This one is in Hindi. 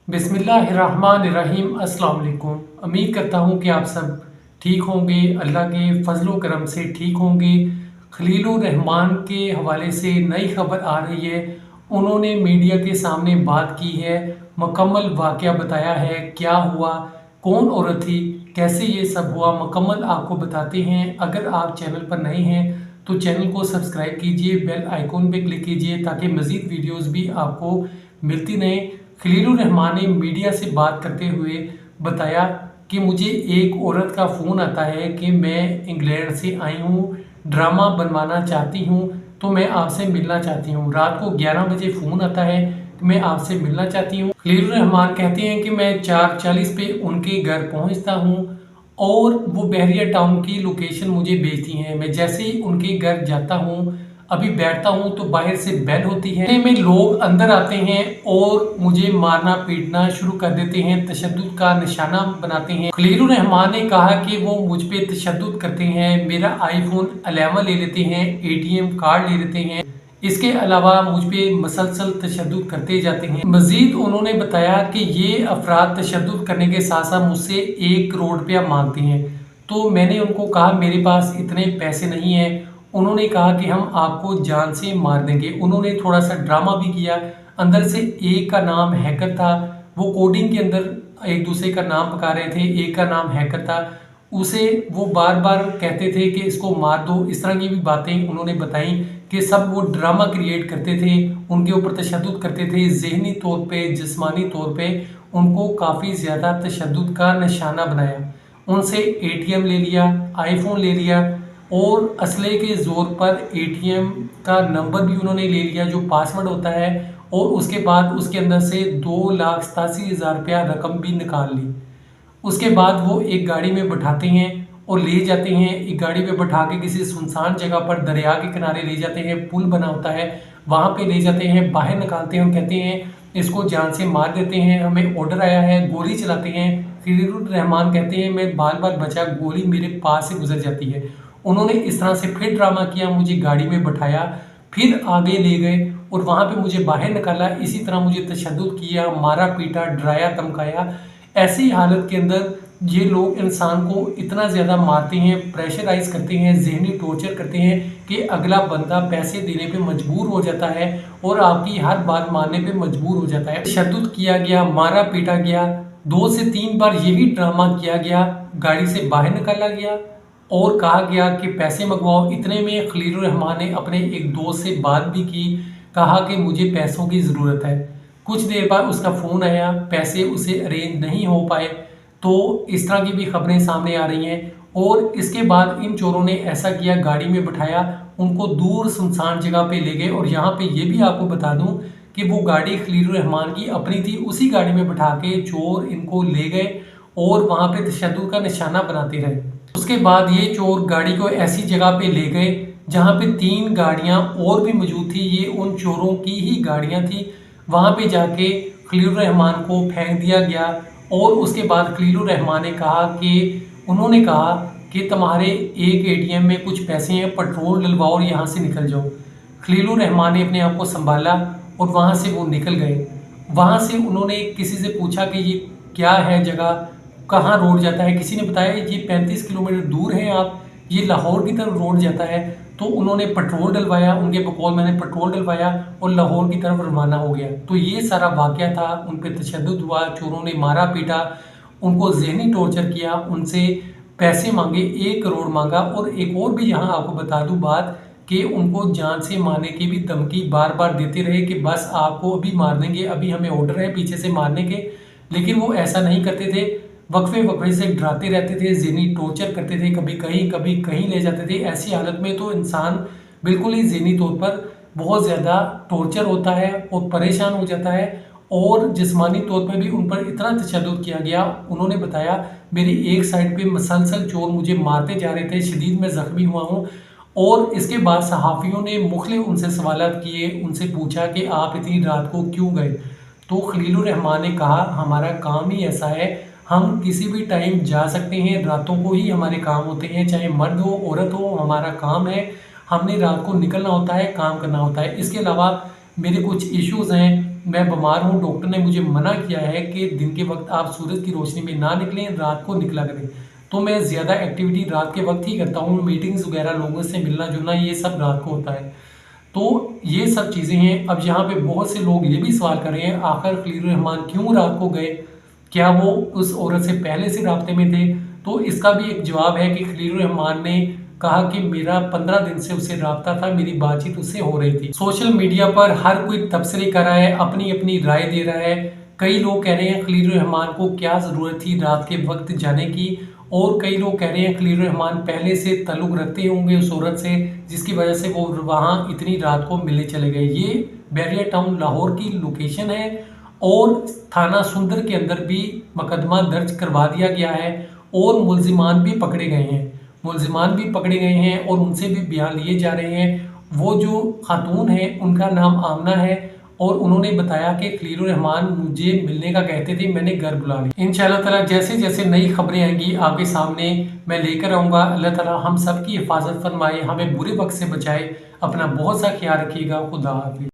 बिस्मिल्लाहिर्रहमानिर्रहीम। अस्सलाम वालेकुम। उम्मीद करता हूँ कि आप सब ठीक होंगे, अल्लाह के फजलो करम से ठीक होंगे। खलीलुर रहमान के हवाले से नई खबर आ रही है। उन्होंने मीडिया के सामने बात की है, मुकम्मल वाक़या बताया है, क्या हुआ, कौन औरत थी, कैसे ये सब हुआ, मुकम्मल आपको बताते हैं। अगर आप चैनल पर नए हैं तो चैनल को सब्सक्राइब कीजिए, बेल आइकॉन पे क्लिक कीजिए ताकि मज़ीद वीडियोस भी आपको मिलती रहें। खलीलुर रहमान ने मीडिया से बात करते हुए बताया कि मुझे एक औरत का फ़ोन आता है कि मैं इंग्लैंड से आई हूँ, ड्रामा बनवाना चाहती हूँ, तो मैं आपसे मिलना चाहती हूँ। रात को 11 बजे फ़ोन आता है कि मैं आपसे मिलना चाहती हूँ। खलीलुर रहमान कहते हैं कि मैं 4:40 पे उनके घर पहुँचता हूँ और वो बहरिया टाउन की लोकेशन मुझे भेजती हैं। मैं जैसे ही उनके घर जाता हूँ, अभी बैठता हूँ तो बाहर से बेल होती है। इतने में लोग अंदर आते हैं और मुझे मारना पीटना शुरू कर देते हैं, तशद्दुद का निशाना बनाते हैं। खलीलुर रहमान ने कहा कि वो मुझ पे तशद्दुद करते हैं, मेरा आईफोन 11 ले लेते हैं, एटीएम कार्ड ले लेते हैं। इसके अलावा मुझ पे मसलसल तशद्दुद करते जाते हैं। मजीद उन्होंने बताया कि ये अफराद तशद्दुद करने के साथ साथ मुझसे 1 करोड़ रुपया मांगते हैं। तो मैंने उनको कहा मेरे पास इतने पैसे नहीं हैं। उन्होंने कहा कि हम आपको जान से मार देंगे। उन्होंने थोड़ा सा ड्रामा भी किया। अंदर से एक का नाम हैकर था, वो कोडिंग के अंदर एक दूसरे का नाम पका रहे थे। एक का नाम हैकर था, उसे वो बार बार कहते थे कि इसको मार दो। इस तरह की भी बातें उन्होंने बताई कि सब वो ड्रामा क्रिएट करते थे, उनके ऊपर तशद्दुद करते थे, जहनी तौर पे, जिस्मानी तौर पे उनको काफ़ी ज़्यादा तशद्दुद का निशाना बनाया। उनसे एटीएम ले लिया, आईफोन ले लिया और असले के ज़ोर पर एटीएम का नंबर भी उन्होंने ले लिया जो पासवर्ड होता है, और उसके बाद उसके अंदर से 2,87,000 रुपया रकम भी निकाल ली। उसके बाद वो एक गाड़ी में बैठाते हैं और ले जाते हैं। एक गाड़ी में बैठा के किसी सुनसान जगह पर दरिया के किनारे ले जाते हैं, पुल बना होता है, वहाँ पे ले जाते हैं, बाहर निकालते हैं और कहते हैं इसको जान से मार देते हैं, हमें ऑर्डर आया है। गोली चलाते हैं। खलीलुर रहमान कहते हैं मैं बाल बाल बचा, गोली मेरे पास से गुजर जाती है। उन्होंने इस तरह से फिर ड्रामा किया, मुझे गाड़ी में बैठाया, फिर आगे ले गए और वहाँ पे मुझे बाहर निकाला। इसी तरह मुझे तशद्दुद किया, मारा पीटा, डराया धमकाया। ऐसी हालत के अंदर ये लोग इंसान को इतना ज़्यादा मारते हैं, प्रेशराइज करते हैं, जहनी टॉर्चर करते हैं कि अगला बंदा पैसे देने पे मजबूर हो जाता है और आपकी हर बात मानने पे मजबूर हो जाता है। तशद्दुद किया गया, मारा पीटा गया, 2 से 3 बार यही ड्रामा किया गया, गाड़ी से बाहर निकाला गया और कहा गया कि पैसे मंगवाओ। इतने में खलीलुर रहमान ने अपने एक दोस्त से बात भी की, कहा कि मुझे पैसों की ज़रूरत है। कुछ देर बाद उसका फ़ोन आया, पैसे उसे अरेंज नहीं हो पाए। तो इस तरह की भी खबरें सामने आ रही हैं। और इसके बाद इन चोरों ने ऐसा किया, गाड़ी में बिठाया, उनको दूर सुनसान जगह पे ले गए। और यहाँ पे ये भी आपको बता दूं कि वो गाड़ी खलीलुर रहमान की अपनी थी, उसी गाड़ी में बिठा के चोर इनको ले गए और वहाँ पे तशद्दुद का निशाना बनाते रहे। उसके बाद ये चोर गाड़ी को ऐसी जगह पे ले गए जहाँ पे 3 गाड़ियाँ और भी मौजूद थी, ये उन चोरों की ही गाड़ियाँ थी। वहाँ पे जाके खलीलुर रहमान को फेंक दिया गया। और उसके बाद खलीलुर रहमान ने कहा कि उन्होंने कहा कि तुम्हारे एक एटीएम में कुछ पैसे हैं, पेट्रोल डलवाओ और यहाँ से निकल जाओ। खलीलुर रहमान ने अपने आप को संभाला और वहाँ से वो निकल गए। वहाँ से उन्होंने किसी से पूछा कि ये क्या है जगह, कहाँ रोड जाता है। किसी ने बताया ये 35 किलोमीटर दूर है, आप ये लाहौर की तरफ रोड जाता है। तो उन्होंने पेट्रोल डलवाया, उनके बकौल मैंने पेट्रोल डलवाया और लाहौर की तरफ रवाना हो गया। तो ये सारा वाक़या था, उन पर तशद्दुद हुआ, चोरों ने मारा पीटा, उनको जहनी टॉर्चर किया, उनसे पैसे मांगे, 1 करोड़ मांगा। और एक और भी यहाँ आपको बता दूँ बात कि उनको जान से मारने की भी धमकी बार बार देते रहे कि बस आपको अभी मार देंगे, अभी हमें ऑर्डर है पीछे से मारने के। लेकिन वो ऐसा नहीं करते थे, वक्फे वक्फे से डराते रहते थे, ज़हनी टॉर्चर करते थे, कभी कहीं ले जाते थे। ऐसी हालत में तो इंसान बिल्कुल ही ज़हनी तौर पर बहुत ज़्यादा टॉर्चर होता है और परेशान हो जाता है। और जिस्मानी तौर पर भी उन पर इतना तशद्दुद किया गया। उन्होंने बताया मेरी एक साइड पे मसलसल चोर मुझे मारते जा रहे थे, शदीद में ज़ख्मी हुआ हूँ। और इसके बाद सहाफ़ियों ने मुख्तलिफ उनसे सवालात किए, उनसे पूछा कि आप इतनी रात को क्यों गए। तो खलीलुर रहमान ने कहा हमारा काम ही ऐसा है, हम किसी भी टाइम जा सकते हैं, रातों को ही हमारे काम होते हैं, चाहे मर्द हो औरत हो, हमारा काम है, हमने रात को निकलना होता है, काम करना होता है। इसके अलावा मेरे कुछ इश्यूज़ हैं, मैं बीमार हूँ, डॉक्टर ने मुझे मना किया है कि दिन के वक्त आप सूरज की रोशनी में ना निकलें, रात को निकला करें। तो मैं ज़्यादा एक्टिविटी रात के वक्त ही करता हूँ, मीटिंग्स वगैरह, लोगों से मिलना जुलना, ये सब रात को होता है। तो ये सब चीज़ें हैं। अब यहाँ पे बहुत से लोग ये भी सवाल कर रहे हैं, आखिर खलील रहमान क्यों रात को गए? क्या वो उस औरत से पहले से राब्ते में थे? तो इसका भी एक जवाब है कि खलील रहमान ने कहा कि मेरा 15 दिन से उससे राब्ता था, मेरी बातचीत उससे हो रही थी। सोशल मीडिया पर हर कोई तबसरे कर रहा है, अपनी अपनी राय दे रहा है। कई लोग कह रहे हैं खलील रहमान को क्या ज़रूरत थी रात के वक्त जाने की, और कई लोग कह रहे हैं खलील रहमान पहले से ताल्लुक़ रखते होंगे उस औरत से, जिसकी वजह से वो वहाँ इतनी रात को मिलने चले गए। ये बैरिया टाउन लाहौर की लोकेशन है और थाना सुंदर के अंदर भी मुकदमा दर्ज करवा दिया गया है और मुल्जिमान भी पकड़े गए हैं। मुल्जिमान भी पकड़े गए हैं और उनसे भी बयान लिए जा रहे हैं। वो जो खातून है उनका नाम आमना है और उन्होंने बताया कि खलील रहमान मुझे मिलने का कहते थे, मैंने घर बुला लिया। इंशाअल्लाह ताला जैसे जैसे नई खबरें आएंगी आपके सामने मैं लेकर आऊँगा। अल्लाह ताला हम सब की हिफाजत फरमाए, हमें बुरे वक्त से बचाए। अपना बहुत सा ख्याल रखिएगा। खुदा हाफिज़।